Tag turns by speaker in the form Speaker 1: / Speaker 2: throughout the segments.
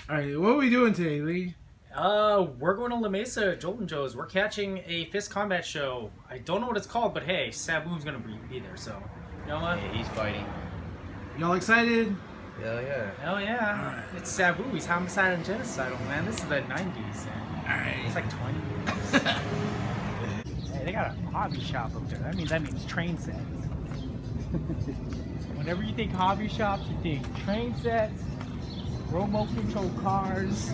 Speaker 1: Alright, what are we doing today, Lee?
Speaker 2: We're going to La Mesa, Jolt and Joe's. We're catching a fist combat show. I don't know what it's called, but hey, SABU's gonna be there, so you know what?
Speaker 3: Yeah, he's fighting.
Speaker 1: Y'all excited?
Speaker 3: Hell yeah.
Speaker 2: Hell yeah.
Speaker 1: Alright.
Speaker 2: It's SABU. He's homicide and genocidal, man. This is the 90s.
Speaker 1: Alright.
Speaker 2: It's like 20. Hey, they got a hobby shop up there. That means train sets. Whenever you think hobby shops, you think train sets, remote control cars,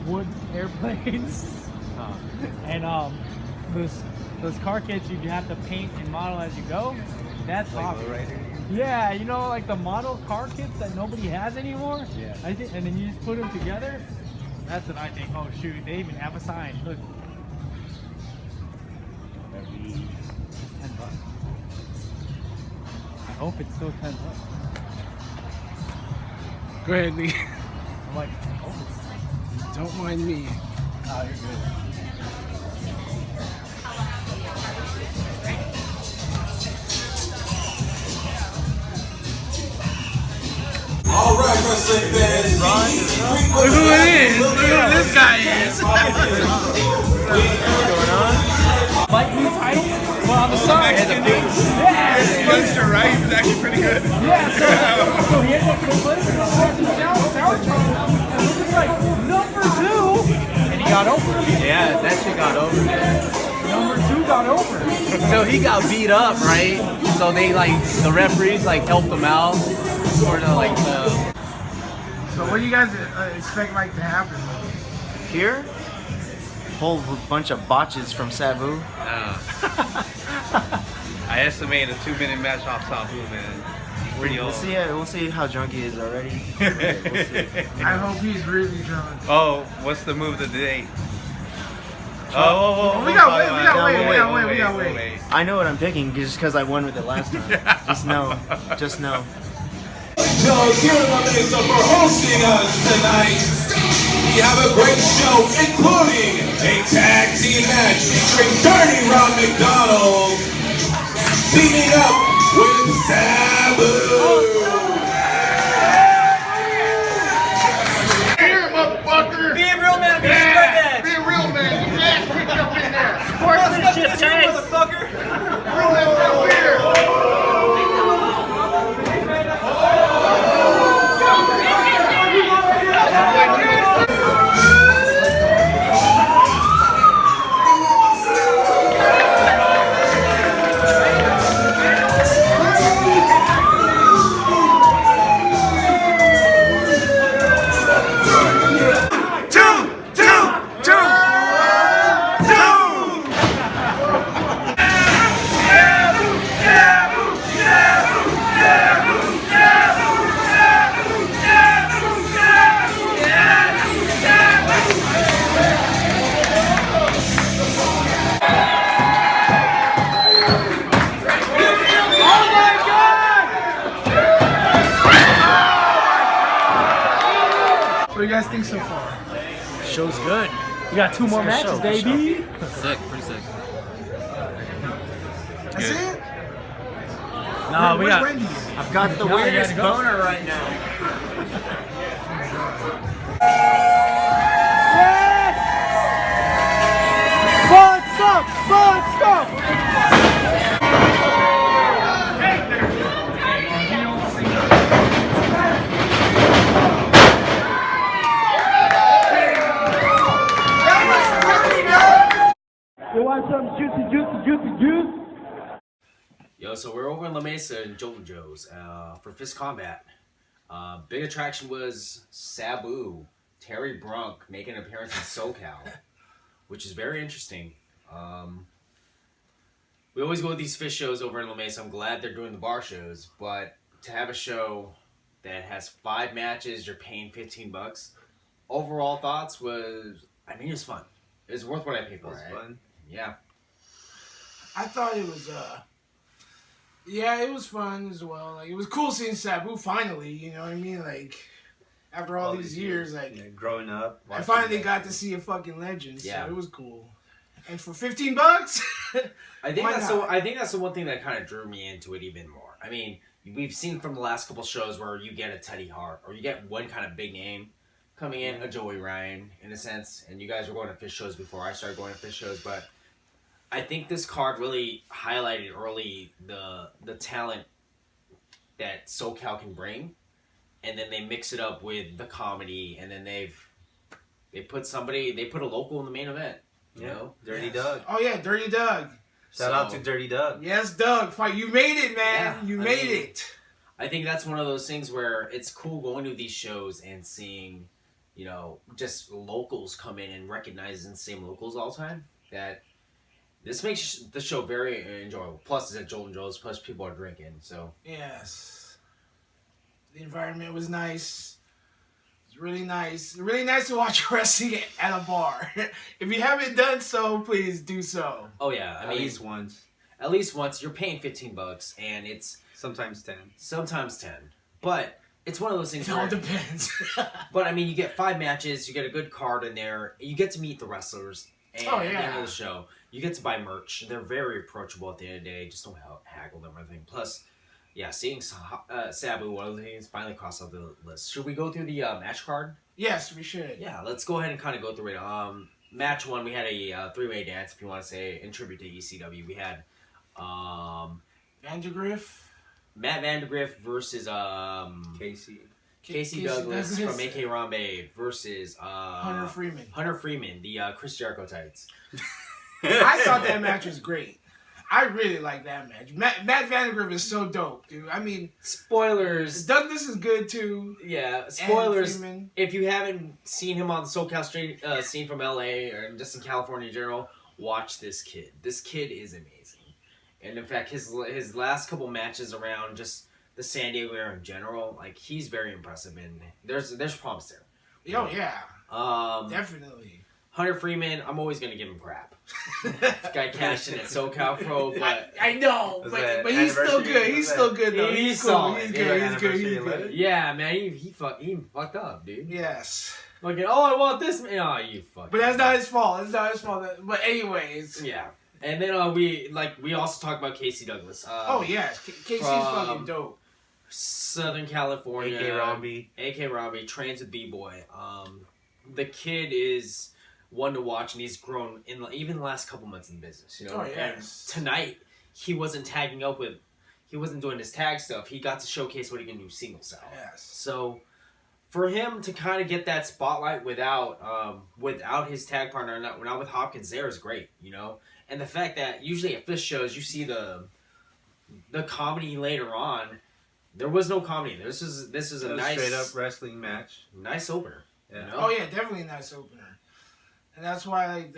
Speaker 2: wood airplanes, and those car kits you have to paint and model as you go. That's hobby. Yeah, you know, like the model car kits that nobody has anymore.
Speaker 3: Yeah.
Speaker 2: I think, and then you just put them together. That's what I think. Oh shoot, they even have a sign. Look. That'd be $10. I hope it's still $10.
Speaker 1: Go ahead, Lee.
Speaker 2: I'm like, I hope it's.
Speaker 1: Don't mind me.
Speaker 2: Oh, you're good.
Speaker 4: All right, wrestling fans.
Speaker 1: Look who it is. Look who this guy is.
Speaker 2: Like new titles, but on the side.
Speaker 1: Yeah, youngster, right? He's actually pretty good.
Speaker 2: Yeah, so he ended up in the place and this is like number 2, and he got over.
Speaker 3: Yeah, that shit got over.
Speaker 2: Number 2 got over.
Speaker 3: So he got beat up, right? So they the referees helped him out. Sort of
Speaker 1: So what do you guys expect to happen?
Speaker 5: Here, whole bunch of botches from SABU.
Speaker 6: I estimate a 2-minute match off SABU, man. He's pretty
Speaker 5: We'll
Speaker 6: old.
Speaker 5: see. We'll see how drunk he is already. We'll see.
Speaker 1: I hope he's really drunk.
Speaker 6: Oh, what's the move of the day? Oh,
Speaker 1: We gotta wait.
Speaker 5: I know what I'm picking just because I won with it last time. Just know.
Speaker 4: So here in La Mesa for hosting us tonight. We have a great show, including a tag team match featuring Dirty Ron McDonald teaming up with SABU.
Speaker 1: Here, motherfucker!
Speaker 2: Be a real man, be a straight edge.
Speaker 1: Be a real man. Get your ass kicked up in there.
Speaker 2: Sportsmanship, tanks.
Speaker 1: Real man over here. What do you guys think so far?
Speaker 5: Show's good.
Speaker 2: We got 2 more
Speaker 5: Good
Speaker 2: matches,
Speaker 5: show, good
Speaker 2: baby.
Speaker 3: sick, pretty sick.
Speaker 1: That's it?
Speaker 2: No, we
Speaker 1: Where's
Speaker 2: got.
Speaker 1: Wendy?
Speaker 5: I've got the
Speaker 2: No, you
Speaker 5: weirdest
Speaker 2: gotta go.
Speaker 5: boner right now.
Speaker 2: Stop! You want some juicy?
Speaker 7: Yo, so we're over in La Mesa in Jolt and Joe's for Fist Combat. Big attraction was SABU, Terry Brunk making an appearance in SoCal, which is very interesting. We always go to these fish shows over in La Mesa. I'm glad they're doing the bar shows, but to have a show that has 5 matches, you're paying $15. Overall thoughts was, it was fun. It was worth what I paid for.
Speaker 3: It was fun.
Speaker 7: Yeah.
Speaker 1: I thought it was yeah, it was fun as well. Like, it was cool seeing SABU finally, you know what I mean? Like, after all these years, like,
Speaker 3: growing up.
Speaker 1: I finally got to see a fucking legend, so
Speaker 7: Yeah.
Speaker 1: it was cool. And for $15,
Speaker 7: I think
Speaker 1: why
Speaker 7: that's
Speaker 1: not?
Speaker 7: I think that's the one thing that kind of drew me into it even more. I mean, we've seen from the last couple shows where you get a Teddy Hart or you get one kind of big name coming in, a Joey Ryan in a sense, and you guys were going to Fish shows before I started going to Fish shows, but I think this card really highlighted early the talent that SoCal can bring, and then they mix it up with the comedy, and then they put a local in the main event. You know,
Speaker 6: Dirty Doug.
Speaker 1: Oh yeah, Dirty Doug.
Speaker 6: Shout out to Dirty Doug.
Speaker 1: Yes, Doug. Fight. You made it, man.
Speaker 7: Yeah,
Speaker 1: you made it.
Speaker 7: I think that's one of those things where it's cool going to these shows and seeing, just locals come in and recognizing the same locals all the time. That this makes the show very enjoyable. Plus, it's at Jolt and Joel's. Plus, people are drinking. So
Speaker 1: Yes. The environment was nice. It's really nice. Really nice to watch wrestling at a bar. If you haven't done so, please do so.
Speaker 7: oh yeah,
Speaker 6: At least once.
Speaker 7: At least once. You're paying $15, and it's
Speaker 6: Sometimes 10.
Speaker 7: sometimes 10. But it's one of those things.
Speaker 1: It all
Speaker 7: Where,
Speaker 1: depends.
Speaker 7: but I mean, you get 5 matches. You get a good card in there. You get to meet the wrestlers. And
Speaker 1: Oh,
Speaker 7: at the end
Speaker 1: yeah.
Speaker 7: of the show, you get to buy merch. They're very approachable at the end of the day. Just don't haggle them or anything. Plus, yeah, seeing SABU, one of the things, finally crossed off the list. Should we go through the match card?
Speaker 1: Yes, we should.
Speaker 7: Yeah, let's go ahead and kind of go through it. Match 1, we had a 3-way dance, if you want to say, in tribute to ECW. We had
Speaker 1: Vandergriff.
Speaker 7: Matt Vandergriff versus Casey Douglas from AK Rambe versus
Speaker 1: Hunter Freeman.
Speaker 7: Hunter Freeman, the Chris Jericho tights.
Speaker 1: I thought that match was great. I really like that match. Matt Vandergriff is so dope, dude. I mean,
Speaker 7: Spoilers.
Speaker 1: Douglas is good too.
Speaker 7: Yeah, spoilers.
Speaker 1: Freeman.
Speaker 7: If you haven't seen him on the SoCal street scene from LA or just in California in general, watch this kid. This kid is amazing. And in fact, his last couple matches around just the San Diego area in general, like he's very impressive, and there's promise there.
Speaker 1: Oh yeah,
Speaker 7: Um,
Speaker 1: definitely.
Speaker 7: Hunter Freeman, I'm always gonna give him crap. This guy cashed in at SoCal Pro, but
Speaker 1: I know,
Speaker 6: Was
Speaker 1: but
Speaker 6: that
Speaker 1: he's still
Speaker 6: anniversary?
Speaker 1: good. He's
Speaker 6: Was
Speaker 1: still
Speaker 6: that-
Speaker 1: good though.
Speaker 7: He's
Speaker 1: He's cool.
Speaker 7: solid.
Speaker 1: He's
Speaker 6: Yeah,
Speaker 1: good. He's good.
Speaker 6: anniversary
Speaker 1: He's good.
Speaker 7: yeah, man, he fucked up, dude.
Speaker 1: Yes,
Speaker 7: Like, oh, I want this. Oh, you fuck.
Speaker 1: but that's not his fault. It's not his fault. But anyways.
Speaker 7: Yeah, and then we also talked about Casey Douglas.
Speaker 1: Oh yeah, Casey's fucking dope.
Speaker 7: Southern California.
Speaker 6: AK
Speaker 7: Robbie trains with B-Boy. The kid is one to watch, and he's grown in even the last couple months in business.
Speaker 1: Oh yes.
Speaker 7: And tonight he wasn't doing his tag stuff. He got to showcase what he can do single style.
Speaker 1: Yes.
Speaker 7: So for him to kind of get that spotlight without his tag partner, not with Hopkins, there is great, And the fact that usually at Fish shows you see the comedy later on, there was no comedy. This is a nice
Speaker 6: straight up wrestling match.
Speaker 7: nice opener.
Speaker 6: Yeah.
Speaker 1: Oh yeah, definitely a nice opener, and that's why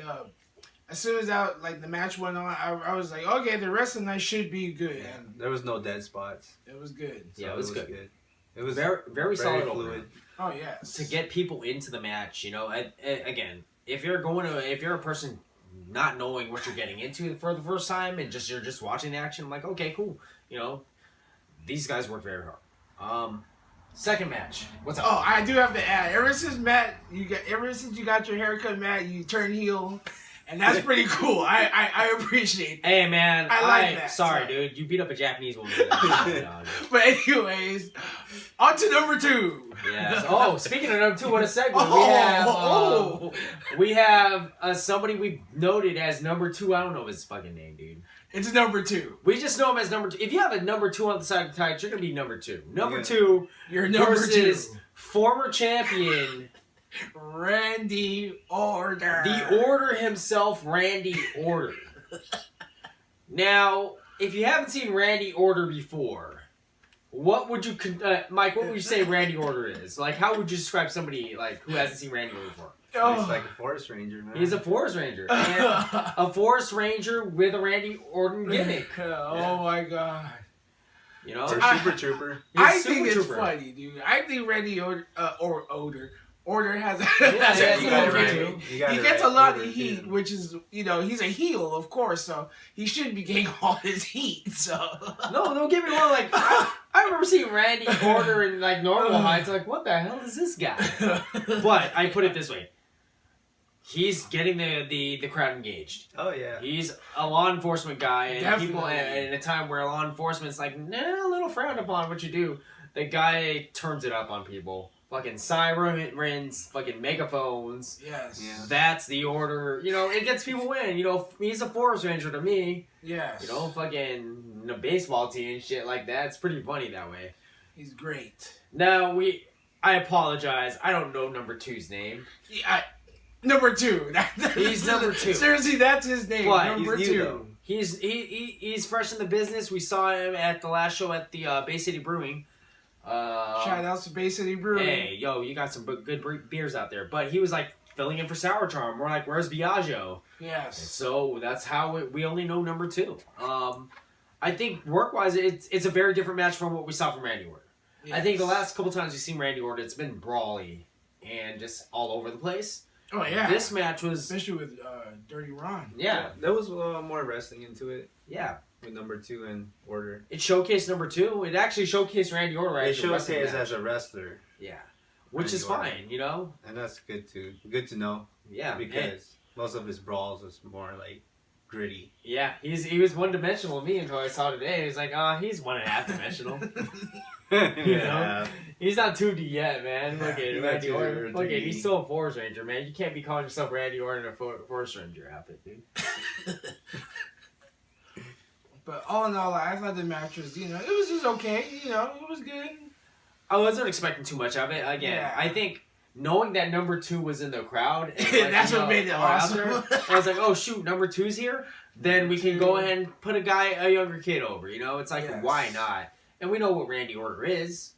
Speaker 1: as soon as the match went on, I was like, okay, the rest of the night should be good, and
Speaker 6: There was no dead spots.
Speaker 1: it was good.
Speaker 7: Yeah, it was good.
Speaker 6: It was
Speaker 7: Very, very solid opener.
Speaker 6: fluid.
Speaker 1: Oh yes.
Speaker 7: To get people into the match, again, if you're a person not knowing what you're getting into for the first time and you're just watching the action, I'm like, okay, cool, these guys work very hard. Second match, what's up?
Speaker 1: Oh, I do have to add. Ever since you got your haircut, Matt, you turned heel, and that's pretty cool. I appreciate that.
Speaker 7: Hey man,
Speaker 1: I like that.
Speaker 7: Sorry,
Speaker 1: Sorry.
Speaker 7: dude, you beat up a Japanese woman.
Speaker 1: But anyways, on to number 2.
Speaker 7: Yes. Oh, speaking of number 2, what a segue. We have somebody we noted as number 2. I don't know his fucking name, dude.
Speaker 1: It's number 2.
Speaker 7: We just know him as number 2. If you have a number 2 on the side of the tights, you're gonna be number 2. Number
Speaker 6: Yeah.
Speaker 7: 2
Speaker 1: You're number
Speaker 7: versus
Speaker 1: 2.
Speaker 7: former champion,
Speaker 1: Randy Orton.
Speaker 7: the Order himself, Randy Orton. Now, if you haven't seen Randy Orton before, what would you, Mike? What would you say Randy Orton is? Like, how would you describe somebody who hasn't seen Randy Orton before?
Speaker 6: He's like a forest ranger, man.
Speaker 7: He's a forest ranger, and a forest ranger with a Randy Orton gimmick.
Speaker 1: Oh my god.
Speaker 6: Or
Speaker 7: I
Speaker 6: super trooper.
Speaker 1: I
Speaker 7: Super
Speaker 1: think it's
Speaker 7: Trooper.
Speaker 1: funny, dude. I think Randy Orton has a
Speaker 7: Yeah,
Speaker 1: cool
Speaker 7: you got it
Speaker 1: gimmick.
Speaker 7: right.
Speaker 6: You got
Speaker 1: He
Speaker 6: it
Speaker 1: gets
Speaker 6: right.
Speaker 1: a lot of
Speaker 6: Order,
Speaker 1: heat,
Speaker 6: yeah.
Speaker 1: which is, he's a heel, of course, so he should be getting all his heat, so.
Speaker 7: No, don't get me wrong. Like, I remember seeing Randy Orton in normal heights. Like, what the hell is this guy? But I put it this way: he's getting the crowd engaged.
Speaker 5: Oh yeah.
Speaker 7: He's a law enforcement guy, and people
Speaker 1: Definitely.
Speaker 7: in a time where law enforcement's like, nah, a little frowned upon what you do. The guy turns it up on people. Fucking sirens, fucking megaphones.
Speaker 1: Yes.
Speaker 6: Yeah.
Speaker 7: That's the order. You know, it gets people in. You know, he's a forest ranger to me.
Speaker 1: Yes.
Speaker 7: You know, fucking a baseball team and shit like that. It's pretty funny that way.
Speaker 1: He's great.
Speaker 7: Now, I apologize. I don't know number 2's name.
Speaker 1: Yeah, number 2.
Speaker 7: He's number 2.
Speaker 1: Seriously, that's his name.
Speaker 7: What?
Speaker 1: Number
Speaker 5: He's
Speaker 1: 2.
Speaker 5: new, though.
Speaker 7: He's fresh in the business. We saw him at the last show at the Bay City Brewing.
Speaker 1: Shout out to Bay City Brewing.
Speaker 7: Hey, yo, you got some good beers out there. But he was like filling in for Sour Charm. We're like, where's Biagio?
Speaker 1: Yes.
Speaker 7: So that's how we only know number 2. I think work-wise, it's a very different match from what we saw from Randy Orton.
Speaker 1: Yes.
Speaker 7: I think the last couple times we've seen Randy Orton, it's been brawly and just all over the place.
Speaker 1: Oh yeah.
Speaker 7: This match was,
Speaker 1: especially with Dirty Ron.
Speaker 7: yeah,
Speaker 5: There was more wrestling into it
Speaker 7: yeah.
Speaker 5: with number 2 in order.
Speaker 7: It showcased number 2. It actually showcased Randy Orton.
Speaker 5: They
Speaker 7: as a wrestling
Speaker 5: showcased
Speaker 7: match.
Speaker 5: as a wrestler,
Speaker 7: Yeah, which
Speaker 5: Randy
Speaker 7: is
Speaker 5: Orton.
Speaker 7: fine, you know.
Speaker 5: and that's good to know
Speaker 7: Yeah,
Speaker 5: because most of his brawls was more like gritty.
Speaker 7: yeah, he was one dimensional with me until I saw today. He was like, he's 1.5 dimensional.
Speaker 5: Yeah.
Speaker 7: He's not 2D yet, man. Look at
Speaker 5: He's not
Speaker 7: Randy
Speaker 5: 2D
Speaker 7: Orton.
Speaker 5: or
Speaker 7: Look at
Speaker 5: 3D.
Speaker 7: he's still a Forest Ranger, man. You can't be calling yourself Randy Orton in a Forest Ranger outfit, dude.
Speaker 1: But all in all, I thought the match was, it was just okay. It was good.
Speaker 7: I wasn't expecting too much of it. Again,
Speaker 1: Yeah.
Speaker 7: I think knowing that number 2 was in the crowd, and
Speaker 1: That's what made it
Speaker 7: out
Speaker 1: awesome.
Speaker 7: there, I was like, oh shoot, number 2's here. Then we can go ahead and put a younger kid over. It's like,
Speaker 1: Yes.
Speaker 7: why not? And we know what Randy Orton is.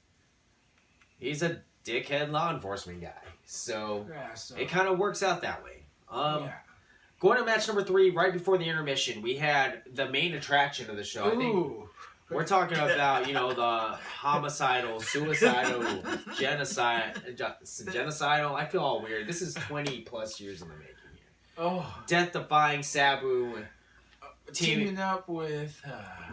Speaker 7: He's a dickhead law enforcement guy, so
Speaker 1: Yeah, so.
Speaker 7: it kind of works out that way.
Speaker 1: Yeah.
Speaker 7: Going to match number 3, right before the intermission, we had the main attraction of the show. I think
Speaker 1: Ooh.
Speaker 7: we're talking about, the homicidal, suicidal, genocidal. I feel all weird. This is 20 plus years in the making here.
Speaker 1: Oh.
Speaker 7: Death-defying SABU.
Speaker 1: Teaming up with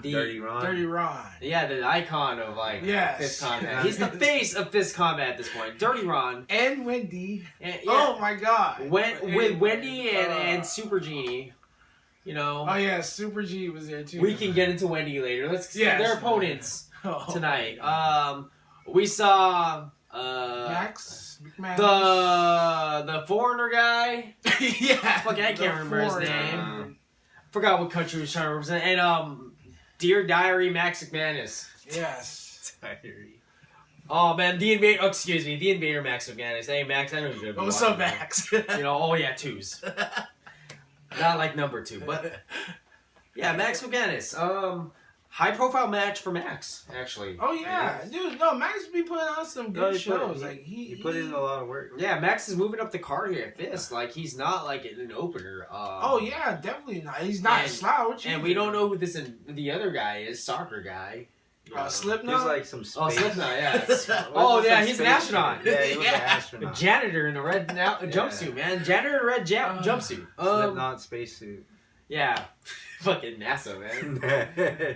Speaker 7: The
Speaker 5: Dirty Ron.
Speaker 1: Dirty Ron.
Speaker 7: Yeah, the icon of
Speaker 1: Yes.
Speaker 7: fist combat. He's the face of fist combat at this point. Dirty Ron.
Speaker 1: And Wendy.
Speaker 7: And, yeah,
Speaker 1: Oh my God.
Speaker 7: with Wendy and Super Genie.
Speaker 1: Oh yeah, Super G was there too.
Speaker 7: We can get into Wendy later. Let's see
Speaker 1: Yes.
Speaker 7: their opponents
Speaker 1: Oh.
Speaker 7: tonight. We saw
Speaker 1: Max McMahon.
Speaker 7: the foreigner guy.
Speaker 1: Yeah.
Speaker 7: Fuck, I can't
Speaker 1: the
Speaker 7: remember his
Speaker 1: foreigner.
Speaker 7: name. Forgot what country he was trying to represent. And Dear Diary Max McManus.
Speaker 1: Yes.
Speaker 5: Diary.
Speaker 7: Oh man, the Invader Max McManus. Hey Max, I know you're gonna be
Speaker 1: What's up,
Speaker 7: watching
Speaker 1: Max?
Speaker 7: this. Oh yeah, 2s. Not like number 2, but yeah, Max McManus. High profile match for Max, actually.
Speaker 1: Oh yeah, dude. No, Max be putting on some good shows.
Speaker 5: He put in a lot of work.
Speaker 7: Yeah, Max is moving up the card here at Fist. Like he's not like an opener.
Speaker 1: Oh yeah, definitely not. He's not a
Speaker 7: and-
Speaker 1: slouch.
Speaker 7: And we don't know who the other guy is, soccer guy.
Speaker 1: Slipknot.
Speaker 5: There's like some space.
Speaker 7: Oh, Slipknot, yeah.
Speaker 5: What
Speaker 7: Oh
Speaker 5: was it,
Speaker 7: yeah,
Speaker 5: some
Speaker 7: he's an
Speaker 5: space
Speaker 7: astronaut.
Speaker 5: shit? Yeah, he was
Speaker 1: Yeah.
Speaker 5: an astronaut.
Speaker 7: Janitor in a red jumpsuit, man. Janitor in a red jumpsuit.
Speaker 5: Slipknot spacesuit.
Speaker 7: Yeah, fucking NASA, man.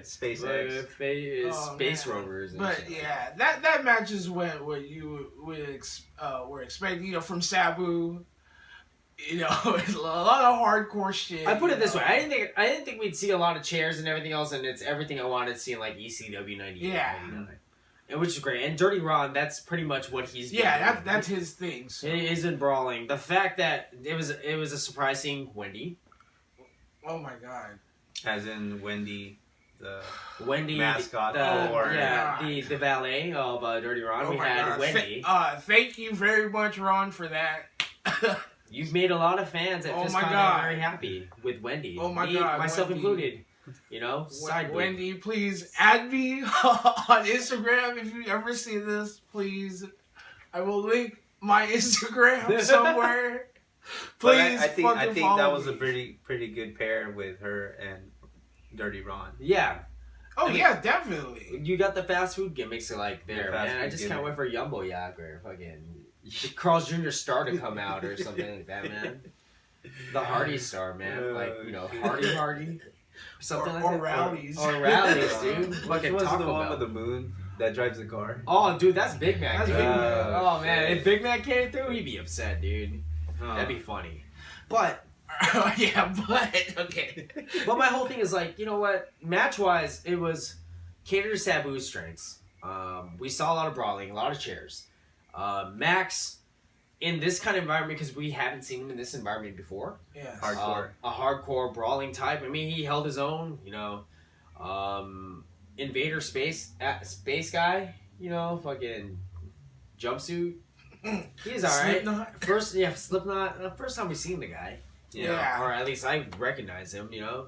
Speaker 5: SpaceX.
Speaker 7: Space
Speaker 1: man.
Speaker 7: rovers. And
Speaker 1: But
Speaker 7: shit.
Speaker 1: yeah, that match is what you were expecting, from Sabu. It's a lot of hardcore shit.
Speaker 7: I put it this way: I didn't think we'd see a lot of chairs and everything else, and it's everything I wanted to see in like ECW 98.
Speaker 1: Yeah.
Speaker 7: 99. And which is great. And Dirty Ron, that's pretty much what he's been
Speaker 1: Yeah,
Speaker 7: doing.
Speaker 1: that's his thing. So.
Speaker 7: It isn't brawling. The fact that it was a surprise seeing Wendy.
Speaker 1: Oh my God.
Speaker 5: As in Wendy, the
Speaker 7: Wendy,
Speaker 5: mascot
Speaker 7: the valet of Dirty Ron.
Speaker 1: Oh
Speaker 7: We
Speaker 1: my
Speaker 7: had
Speaker 1: God.
Speaker 7: Wendy.
Speaker 1: Thank you very much, Ron, for that.
Speaker 7: You've made a lot of fans at
Speaker 1: Oh
Speaker 7: FistCon
Speaker 1: my
Speaker 7: that
Speaker 1: God.
Speaker 7: are very happy with Wendy.
Speaker 1: Oh my
Speaker 7: Me,
Speaker 1: God,
Speaker 7: myself
Speaker 1: Wendy.
Speaker 7: included. Side boob.
Speaker 1: Wendy, please add me on Instagram if you ever see this. Please, I will link my Instagram somewhere.
Speaker 5: But
Speaker 1: Please,
Speaker 5: I think
Speaker 1: fucking
Speaker 5: that
Speaker 1: follow
Speaker 5: was a
Speaker 1: me.
Speaker 5: pretty good pair with her and Dirty Ron.
Speaker 7: Yeah,
Speaker 1: Oh yeah, definitely.
Speaker 7: you got the fast food gimmicks like there,
Speaker 5: The fast
Speaker 7: man. I
Speaker 5: food
Speaker 7: just can't
Speaker 5: gimmick.
Speaker 7: wait for Jumbo Yak or fucking Carl's Jr. Star to come out or something like that, man. The Hardy Star, man. Hardy. Something like
Speaker 1: Or
Speaker 7: that.
Speaker 1: rallies.
Speaker 7: Or rallies, dude.
Speaker 5: Which
Speaker 7: Fucking
Speaker 5: was
Speaker 7: Taco
Speaker 5: the one
Speaker 7: Bell.
Speaker 5: with the moon that drives the car?
Speaker 7: Oh, dude, that's Big Mac.
Speaker 1: That's
Speaker 7: dude.
Speaker 1: Big Mac.
Speaker 7: Oh man,
Speaker 5: shit.
Speaker 7: if Big Mac came through, he'd be upset, dude.
Speaker 5: Huh.
Speaker 7: That'd be funny. But
Speaker 1: yeah, but okay.
Speaker 7: but my whole thing is like, you know what? Match wise, it was catered to Sabu's strengths. We saw a lot of brawling, a lot of chairs. Max, in this kind of environment, because we haven't seen him in this environment before.
Speaker 1: Yeah.
Speaker 5: Hardcore.
Speaker 7: A hardcore brawling type. I mean, he held his own. You know, Invader space guy. You know, fucking jumpsuit. He's alright. Slipknot. First time we seen the guy.
Speaker 1: Yeah.
Speaker 7: Or at least I recognize him. You know,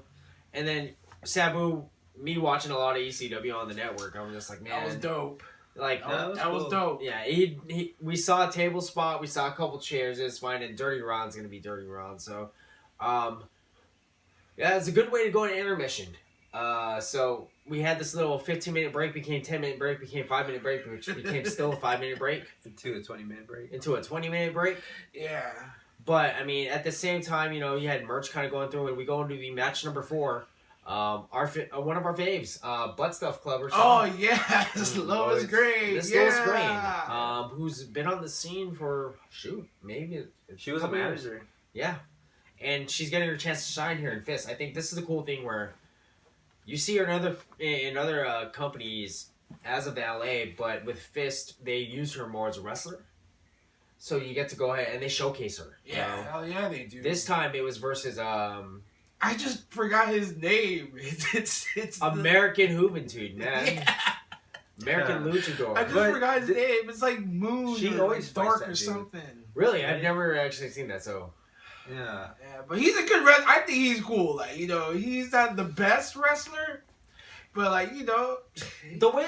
Speaker 7: and then Sabu. Me watching a lot of ECW on the network, I was just like, man,
Speaker 1: that was dope.
Speaker 7: Like
Speaker 1: That was dope.
Speaker 7: Yeah, we saw a table spot, we saw a couple chairs. It's fine, and Dirty Ron's gonna be Dirty Ron. So, yeah, it's a good way to go into intermission. So we had this little 15-minute break, became 10-minute break, became 5-minute break, which became still a 5-minute break
Speaker 6: Into a 20-minute break.
Speaker 7: into a 20-minute break.
Speaker 1: Yeah.
Speaker 7: But I mean, at the same time, you know, you had merch kind of going through, and we go into the match number 4. One of our faves, Butt Stuff Club or something.
Speaker 1: Oh yeah, this Lois Gray.
Speaker 7: This
Speaker 1: Yeah.
Speaker 7: Lois Gray, who's been on the scene for maybe
Speaker 6: She was a manager.
Speaker 7: Yeah, and she's getting her chance to shine here in Fist. I think this is the cool thing where you see her in other companies as a valet, but with Fist they use her more as a wrestler. So you get to go ahead and they showcase her.
Speaker 1: Yeah,
Speaker 7: You know?
Speaker 1: hell yeah, they do.
Speaker 7: This time it was versus
Speaker 1: I just forgot his name. It's
Speaker 7: American Juventud, man.
Speaker 1: Yeah.
Speaker 7: American Luchador.
Speaker 1: I just forgot his name. It's like Moon.
Speaker 6: She
Speaker 1: or
Speaker 6: always
Speaker 1: like
Speaker 6: fights
Speaker 1: Dark
Speaker 6: that
Speaker 1: or
Speaker 6: dude.
Speaker 1: something.
Speaker 7: Really, I've never actually seen that. So
Speaker 6: Yeah.
Speaker 1: Yeah, but he's a good wrestler. I think he's cool. Like, you know, he's not the best wrestler, but like, you know,
Speaker 7: the way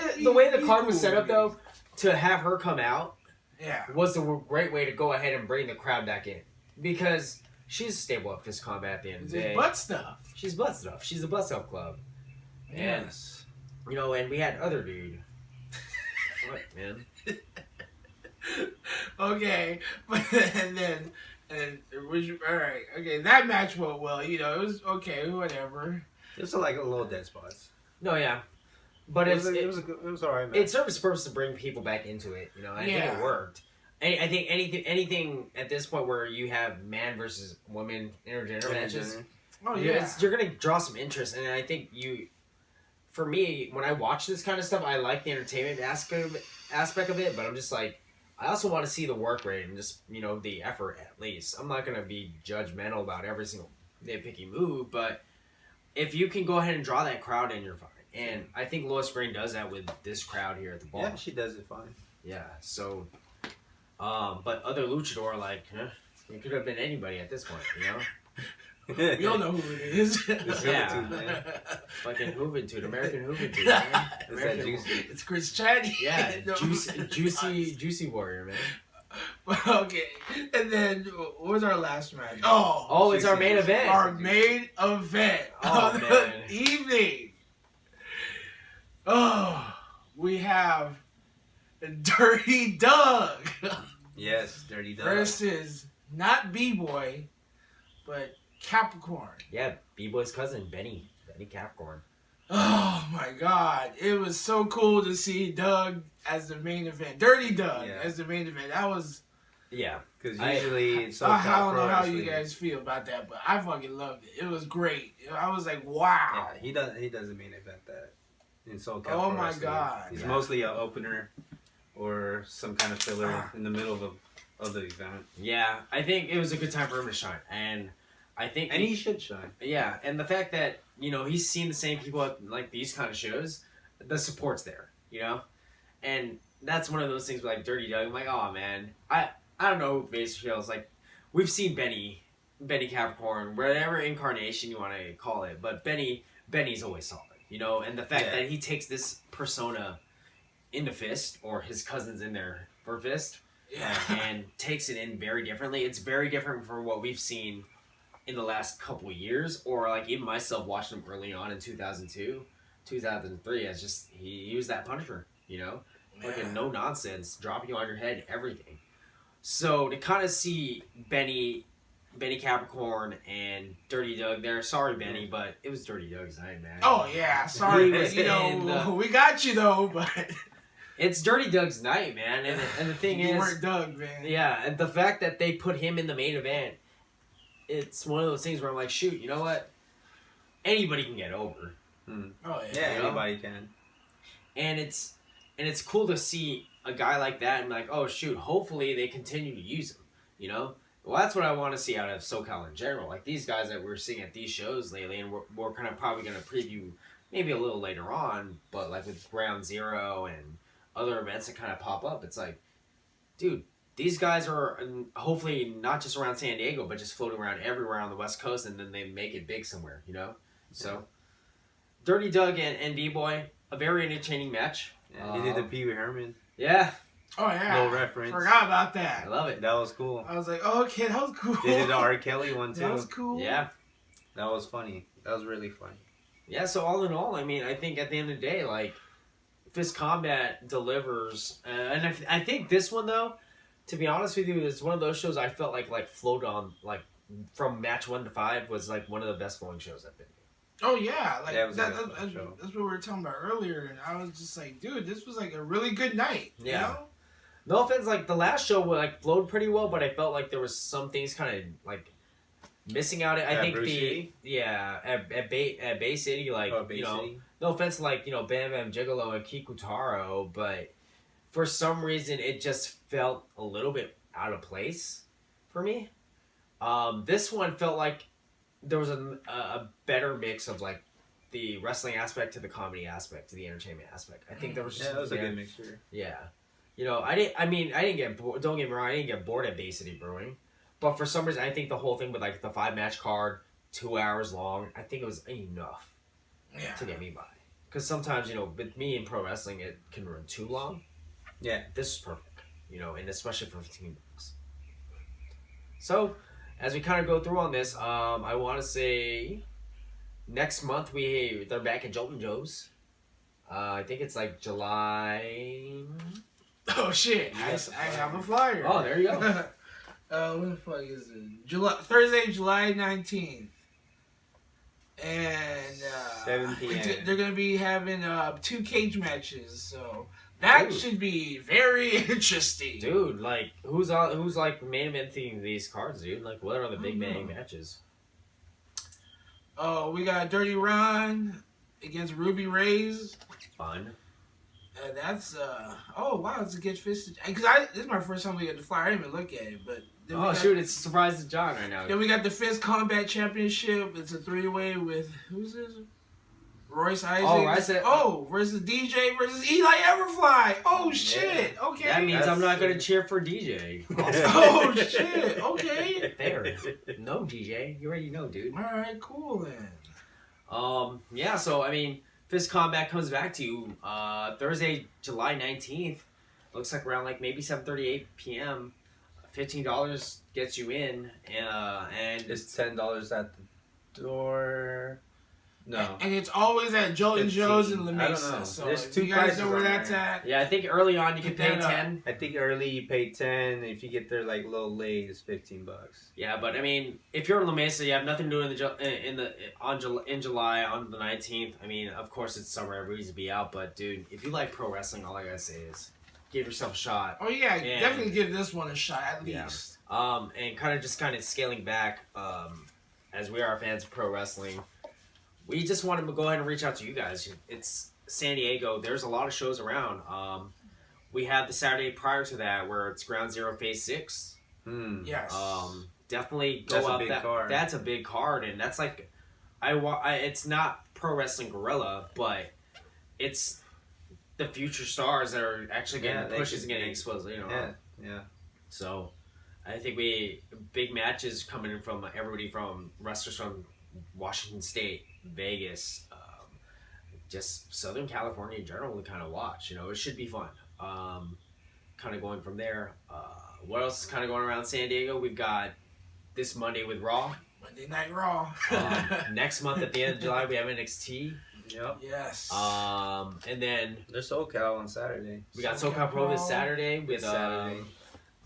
Speaker 7: the
Speaker 1: he's
Speaker 7: card was
Speaker 1: cool,
Speaker 7: set up
Speaker 1: man.
Speaker 7: though, to have her come out
Speaker 1: Yeah.
Speaker 7: was the great way to go ahead and bring the crowd back in, because she's stable at Fist Combat at the end of
Speaker 1: It's
Speaker 7: the
Speaker 1: his
Speaker 7: day.
Speaker 1: butt stuff.
Speaker 7: She's Butt Stuff. She's the Butt Stuff Club. And
Speaker 1: Yes.
Speaker 7: you know, and we had other dude. What, man?
Speaker 1: Okay, but and all right. Okay, that match went well. You know, it was okay. Whatever.
Speaker 6: It was like a little dead spots.
Speaker 7: No, yeah, but
Speaker 6: It was alright, man.
Speaker 7: it served its purpose to bring people back into it. You know, I think
Speaker 1: Yeah.
Speaker 7: it worked. I think anything at this point where you have man versus woman intergender matches,
Speaker 1: Oh
Speaker 7: you're gonna draw some interest, and I think for me, when I watch this kind of stuff, I like the entertainment aspect of it, but I'm just like, I also want to see the work rate and just, you know, the effort at least. I'm not gonna be judgmental about every single nitpicky move, but if you can go ahead and draw that crowd in, you're fine. And I think Lois Green does that with this crowd here at the bar.
Speaker 6: Yeah, she does it fine.
Speaker 7: Yeah, so, but other luchador, like, it could have been anybody at this point, you know?
Speaker 1: We all know who it is.
Speaker 6: It's
Speaker 7: Yeah.
Speaker 6: Juventud, man.
Speaker 7: Fucking Juventud, American Juventud, man.
Speaker 6: It's that
Speaker 7: American-
Speaker 6: juicy.
Speaker 1: It's Chris Chatty.
Speaker 7: Yeah,
Speaker 1: No.
Speaker 7: juicy warrior, man.
Speaker 1: Okay, and then what was our last match? Oh,
Speaker 7: It's our main event.
Speaker 1: our main event
Speaker 7: Oh,
Speaker 1: of the
Speaker 7: man.
Speaker 1: evening. Oh, we have Dirty Doug
Speaker 6: Yes, Dirty Dog.
Speaker 1: versus not B-Boy, but Capricorn.
Speaker 7: Yeah, B-Boy's cousin, Benny Capricorn.
Speaker 1: Oh my God! It was so cool to see Doug as the main event, Dirty Doug
Speaker 6: Yeah.
Speaker 1: as the main event. That was.
Speaker 7: Yeah.
Speaker 6: Because
Speaker 7: I-
Speaker 6: usually it's
Speaker 1: I
Speaker 6: SoCal
Speaker 1: don't know
Speaker 6: Pro
Speaker 1: how you
Speaker 6: Wrestling.
Speaker 1: guys feel about that, but I fucking loved it. It was great. I was like, wow.
Speaker 6: Yeah, he does the main event that in SoCal.
Speaker 1: Oh
Speaker 6: Pro
Speaker 1: my
Speaker 6: Wrestling.
Speaker 1: God.
Speaker 6: He's
Speaker 7: Yeah.
Speaker 6: mostly an opener or some kind of filler in the middle of the event,
Speaker 7: Yeah, I think it was a good time for him to shine. And I think...
Speaker 6: and he should shine.
Speaker 7: Yeah, and the fact that, you know, he's seen the same people at, like, these kind of shows, the support's there, you know? And that's one of those things with, like, Dirty Doug. I'm like, oh, man. I don't know who Face feels like. We've seen Benny Capricorn, whatever incarnation you want to call it, but Benny's always solid, you know? And the fact that he takes this persona into Fist, or his cousin's in there for Fist,
Speaker 1: Yeah.
Speaker 7: and takes it in very differently. It's very different from what we've seen in the last couple of years, or like even myself watching him early on in 2002, 2003. As just he was that Punisher, you know, like a no nonsense, dropping you on your head, everything. So to kind of see Benny Capricorn and Dirty Doug there. Sorry, Benny, but it was Dirty Doug's night, man.
Speaker 1: Oh yeah, sorry,
Speaker 7: He
Speaker 1: but
Speaker 7: was
Speaker 1: you
Speaker 7: in
Speaker 1: know
Speaker 7: the-
Speaker 1: we got you though, but
Speaker 7: It's Dirty Doug's night, man. And the thing
Speaker 1: you
Speaker 7: is,
Speaker 1: weren't Doug, man.
Speaker 7: yeah, and the fact that they put him in the main event, it's one of those things where I'm like, shoot, you know what? Anybody can get over.
Speaker 1: Oh
Speaker 6: Yeah,
Speaker 1: yeah.
Speaker 6: anybody can.
Speaker 7: And it's cool to see a guy like that and be like, oh shoot, hopefully they continue to use him. You know? Well, that's what I want to see out of SoCal in general. Like these guys that we're seeing at these shows lately, and we're kind of probably going to preview maybe a little later on, but like with Ground Zero and other events that kind of pop up, it's like, dude, these guys are hopefully not just around San Diego, but just floating around everywhere on the West Coast, and then they make it big somewhere, you know? So, Dirty Doug and D-Boy, a very entertaining match.
Speaker 6: Yeah, he did the Pee Wee Herman.
Speaker 7: Yeah,
Speaker 1: Oh yeah.
Speaker 6: No reference.
Speaker 1: Forgot about
Speaker 7: I
Speaker 1: that.
Speaker 7: love it.
Speaker 6: That was cool.
Speaker 1: I was like, oh, okay, that was cool.
Speaker 6: They did the R. Kelly one too.
Speaker 1: That was cool.
Speaker 7: Yeah.
Speaker 6: That was funny. That was really funny.
Speaker 7: Yeah, so all in all, I mean, I think at the end of the day, like, Fist Combat delivers. And I think this one, though, to be honest with you, is one of those shows I felt like floated on, like, from match 1 to 5 was, like, one of the best flowing shows I've been to.
Speaker 1: Oh yeah, like
Speaker 6: Yeah, it was a
Speaker 1: that,
Speaker 6: good
Speaker 1: that's
Speaker 6: show.
Speaker 1: what we were talking about earlier, and I was just like, dude, this was like a really good night.
Speaker 7: Yeah.
Speaker 1: You know?
Speaker 7: No offense, like, the last show, like, flowed pretty well, but I felt like there was some things kind of, like, missing out. I think
Speaker 6: Bruce
Speaker 7: the...
Speaker 6: City?
Speaker 7: Yeah, at Bay City, like,
Speaker 6: Bay
Speaker 7: you know...
Speaker 6: City?
Speaker 7: No offense to, like, you know, Bam Bam Gigolo and Kikutaro, but for some reason it just felt a little bit out of place for me. This one felt like there was a better mix of, like, the wrestling aspect to the comedy aspect to the entertainment aspect. I think there was just
Speaker 6: Yeah, that was a
Speaker 7: there.
Speaker 6: good mixture.
Speaker 7: Yeah. You know, I didn't get bored. Don't get me wrong, I didn't get bored at Bay City Brewing. But for some reason, I think the whole thing with, like, the 5-match card, 2 hours long, I think it was enough to get me by. Because sometimes, you know, with me in pro wrestling, it can run too long.
Speaker 6: Yeah.
Speaker 7: This is perfect, you know, and especially for $15. So, as we kind of go through on this, I want to say next month they're back at Jolt and Joe's. I think it's like July.
Speaker 1: Oh shit! I have a flyer.
Speaker 7: Oh, there you go.
Speaker 1: When the fuck is it? Thursday, July 19th. And
Speaker 6: 7 p.m.
Speaker 1: they're gonna be having 2 cage matches, so that should be very interesting.
Speaker 7: Dude, like who's like main eventing these cards, dude? Like what are the big bang matches?
Speaker 1: Oh, we got Dirty Ron against Ruby Rays.
Speaker 7: Fun.
Speaker 1: And that's oh wow, it's a good fist. Because this is my first time we got the flyer. I didn't even look at it, but then
Speaker 7: Oh shoot, it's a surprise to John right now.
Speaker 1: Then we got the Fist Combat Championship. It's a 3-way with who's this? Royce Isaacs. Versus DJ versus Eli Everfly. Oh shit. Okay.
Speaker 7: That means I'm not gonna cheer for DJ.
Speaker 1: Oh shit. Okay.
Speaker 7: Fair. No DJ. You already know, dude.
Speaker 1: All right. Cool then.
Speaker 7: Yeah. So I mean, Fist Combat comes back to you Thursday, July 19th. Looks like around like maybe 7:38 p.m. $15 gets you in, and
Speaker 6: It's $10 at the door. No.
Speaker 1: And it's always at Jolt and Joe's in La
Speaker 6: 15. I don't
Speaker 1: Mesa.
Speaker 6: know.
Speaker 1: So
Speaker 6: There's
Speaker 1: if
Speaker 6: 2
Speaker 1: you guys know
Speaker 6: prices
Speaker 1: where
Speaker 6: on
Speaker 1: that's
Speaker 6: there.
Speaker 1: at.
Speaker 7: yeah, I think early on you can
Speaker 1: Get
Speaker 7: pay
Speaker 1: that up.
Speaker 7: 10.
Speaker 6: I think early you pay 10. If you get there like a little late, it's $15.
Speaker 7: Yeah, but I mean, if you're in La Mesa, you have nothing to do in July on the 19th. I mean, of course it's summer, everybody's to be out, but dude, if you like pro wrestling, all I gotta say is give yourself a shot.
Speaker 1: Oh yeah,
Speaker 7: And-
Speaker 1: definitely give this one a shot at
Speaker 7: Yeah.
Speaker 1: least.
Speaker 7: And kind of scaling back, as we are fans of pro wrestling, we just wanted to go ahead and reach out to you guys. It's San Diego. There's a lot of shows around. We have the Saturday prior to that where it's Ground Zero Phase 6.
Speaker 1: Yes.
Speaker 7: Definitely go
Speaker 6: That's a
Speaker 7: up
Speaker 6: big
Speaker 7: that.
Speaker 6: card.
Speaker 7: That's a big card, and that's like, it's not Pro Wrestling Guerrilla, but it's the future stars that are actually getting pushes and getting exposed. You know.
Speaker 6: Yeah.
Speaker 7: So, I think big matches coming in from everybody from wrestlers from Washington State, Vegas, just Southern California in general to kind of watch. You know, it should be fun. Kind of going from there. What else is kind of going around San Diego? We've got this Monday with Raw.
Speaker 1: Monday Night Raw.
Speaker 7: Next month at the end of July we have NXT.
Speaker 6: Yep.
Speaker 1: Yes.
Speaker 7: And then
Speaker 6: There's SoCal on Saturday.
Speaker 7: we got SoCal Pro this Saturday with
Speaker 6: Saturday.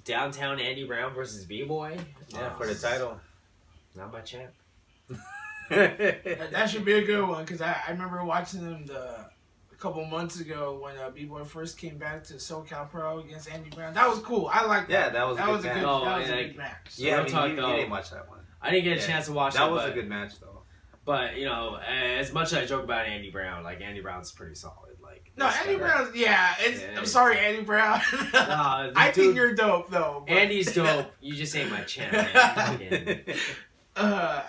Speaker 7: Downtown Andy Brown versus B-Boy.
Speaker 6: Yeah, for the title.
Speaker 7: Not my champ.
Speaker 1: That should be a good one because I remember watching them a couple months ago when B-Boy first came back to SoCal Pro against Andy Brown. That was cool. I liked that.
Speaker 6: Yeah, that was a good
Speaker 1: a
Speaker 6: match.
Speaker 1: good,
Speaker 7: Oh,
Speaker 1: that was a
Speaker 7: and
Speaker 1: good match.
Speaker 6: Yeah,
Speaker 7: Real talk,
Speaker 6: you
Speaker 7: though.
Speaker 6: didn't watch that one.
Speaker 7: I didn't get a chance to watch
Speaker 6: that.
Speaker 7: it,
Speaker 6: Was
Speaker 7: but,
Speaker 6: a good match though.
Speaker 7: But you know, as much as I joke about Andy Brown, like Andy Brown's pretty solid. Like
Speaker 1: No,
Speaker 7: this
Speaker 1: Andy
Speaker 7: guy-
Speaker 1: Brown. Yeah, I'm sorry, Andy Brown.
Speaker 7: Nah,
Speaker 1: I
Speaker 7: dude,
Speaker 1: think you're dope though. But,
Speaker 7: Andy's dope. You just ain't my champ, man. Fucking-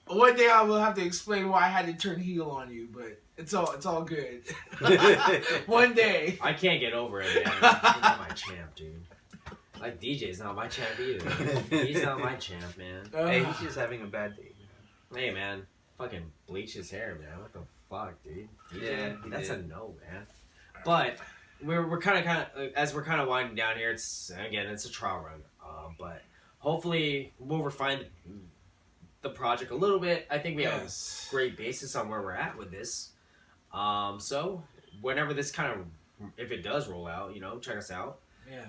Speaker 1: One day I will have to explain why I had to turn heel on you, but it's all good. One day.
Speaker 7: I can't get over it, man. He's not my champ, dude. Like DJ's not my champ either. He's not my champ, man.
Speaker 6: Hey, he's just having a bad day.
Speaker 7: Hey, man. Fucking bleach his hair, man. What the fuck, dude?
Speaker 6: Yeah, he
Speaker 7: That's
Speaker 6: did.
Speaker 7: a no, man. But we're kind of as we're kind of winding down here. It's a trial run, but hopefully we'll refine the project a little bit. I think we have a great basis on where we're at with this. So whenever this if it does roll out, you know, check us out.
Speaker 1: Yes.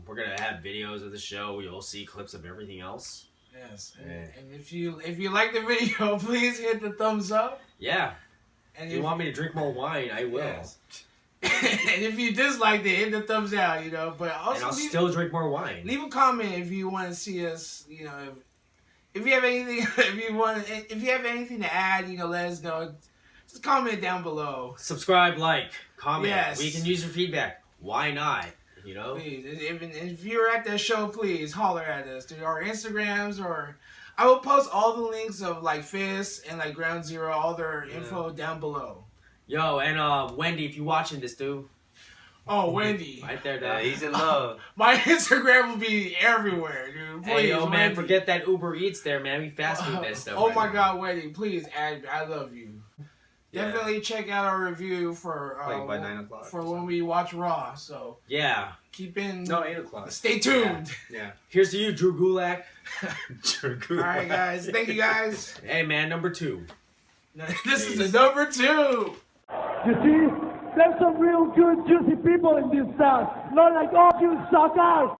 Speaker 7: We're gonna have videos of the show. You'll see clips of everything else.
Speaker 1: Yes. And if you like the video, please hit the thumbs up.
Speaker 7: Yeah.
Speaker 1: And
Speaker 7: If you want me to drink more wine, I will.
Speaker 1: Yes. And if you disliked it, hit the thumbs down. You know, but also
Speaker 7: And I'll still drink more wine.
Speaker 1: leave a comment if you want to see us. You know, if you have anything, if you have anything to add, you know, let us know. Just comment down below.
Speaker 7: Subscribe, like, comment.
Speaker 1: Yes.
Speaker 7: We can use your feedback. Why not? You know?
Speaker 1: Please, if you're at that show, please holler at us through our Instagrams, or I will post all the links of like Fist and like Ground Zero, all their info down below.
Speaker 7: Yo, and Wendy, if you're watching this, dude.
Speaker 1: Oh, Wendy.
Speaker 7: Right there,
Speaker 6: Yeah,
Speaker 7: dog.
Speaker 6: he's in love.
Speaker 1: My Instagram will be everywhere, dude. Please,
Speaker 7: Hey, yo, man,
Speaker 1: Wendy.
Speaker 7: forget that Uber Eats there, man. We fast food that stuff.
Speaker 1: Oh
Speaker 7: right
Speaker 1: my
Speaker 7: now.
Speaker 1: God, Wendy, please add me. I love you.
Speaker 6: Yeah.
Speaker 1: Definitely check out our review for
Speaker 6: Like by 9 o'clock
Speaker 1: for
Speaker 6: or
Speaker 1: when
Speaker 6: something.
Speaker 1: we watch Raw. So
Speaker 7: Yeah.
Speaker 1: keep in.
Speaker 6: No, 8 o'clock.
Speaker 1: Stay tuned.
Speaker 6: Yeah.
Speaker 7: Here's to you, Drew Gulak.
Speaker 1: All right, guys. Thank you, guys.
Speaker 7: Hey, man, number 2.
Speaker 1: This is the number 2.
Speaker 8: You see, there's some real good, juicy people in this town. Not like all you suckers.